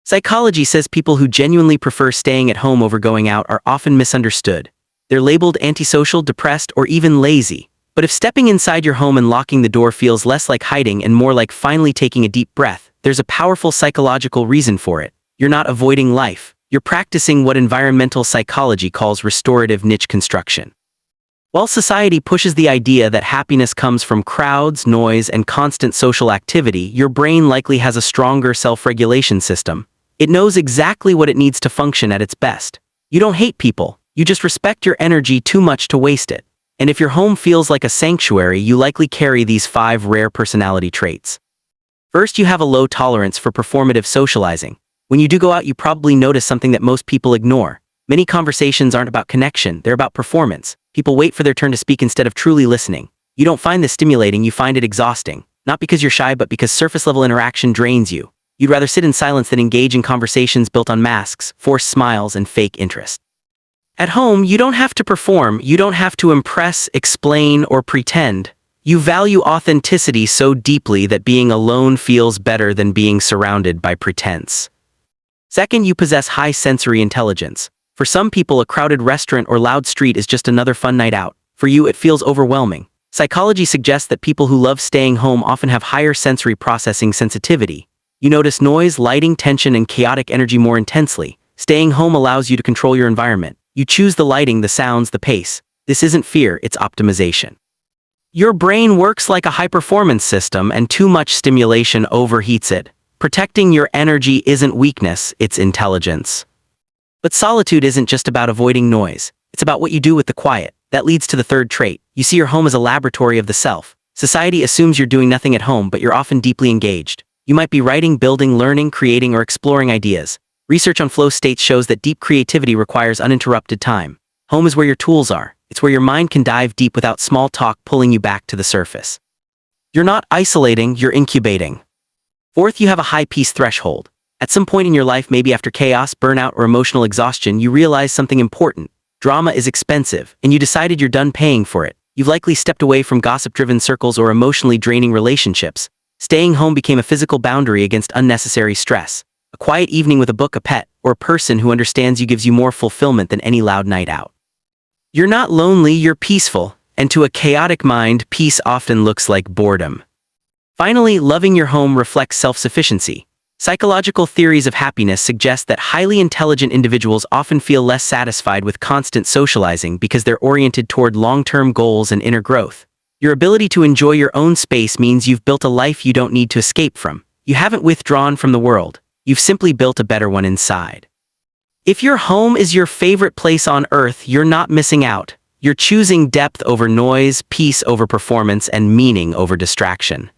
Psychology says people who genuinely prefer staying at home over going out are often misunderstood. They're labeled antisocial, depressed, or even lazy. But if stepping inside your home and locking the door feels less like hiding and more like finally taking a deep breath, there's a powerful psychological reason for it. You're not avoiding life. You're practicing what environmental psychology calls restorative niche construction. While society pushes the idea that happiness comes from crowds, noise, and constant social activity, your brain likely has a stronger self-regulation system. It knows exactly what it needs to function at its best. You don't hate people. You just respect your energy too much to waste it. And if your home feels like a sanctuary, you likely carry these 5 rare personality traits. First, you have a low tolerance for performative socializing. When you do go out, you probably notice something that most people ignore. Many conversations aren't about connection, they're about performance. People wait for their turn to speak instead of truly listening. You don't find this stimulating, you find it exhausting. Not because you're shy, but because surface-level interaction drains you. You'd rather sit in silence than engage in conversations built on masks, forced smiles, and fake interest. At home, you don't have to perform, you don't have to impress, explain, or pretend. You value authenticity so deeply that being alone feels better than being surrounded by pretense. Second, you possess high sensory intelligence. For some people, a crowded restaurant or loud street is just another fun night out. For you, it feels overwhelming. Psychology suggests that people who love staying home often have higher sensory processing sensitivity. You notice noise, lighting, tension, and chaotic energy more intensely. Staying home allows you to control your environment. You choose the lighting, the sounds, the pace. This isn't fear, it's optimization. Your brain works like a high-performance system, and too much stimulation overheats it. Protecting your energy isn't weakness, it's intelligence. But solitude isn't just about avoiding noise. It's about what you do with the quiet. That leads to the third trait. You see your home as a laboratory of the self. Society assumes you're doing nothing at home, but you're often deeply engaged. You might be writing, building, learning, creating, or exploring ideas. Research on flow states shows that deep creativity requires uninterrupted time. Home is where your tools are. It's where your mind can dive deep without small talk pulling you back to the surface. You're not isolating, you're incubating. Fourth, you have a high peace threshold. At some point in your life, maybe after chaos, burnout, or emotional exhaustion, you realize something important. Drama is expensive, and you decided you're done paying for it. You've likely stepped away from gossip-driven circles or emotionally draining relationships. Staying home became a physical boundary against unnecessary stress. A quiet evening with a book, a pet, or a person who understands you gives you more fulfillment than any loud night out. You're not lonely, you're peaceful, and to a chaotic mind, peace often looks like boredom. Finally, loving your home reflects self-sufficiency. Psychological theories of happiness suggest that highly intelligent individuals often feel less satisfied with constant socializing because they're oriented toward long-term goals and inner growth. Your ability to enjoy your own space means you've built a life you don't need to escape from. You haven't withdrawn from the world. You've simply built a better one inside. If your home is your favorite place on earth, you're not missing out. You're choosing depth over noise, peace over performance, and meaning over distraction.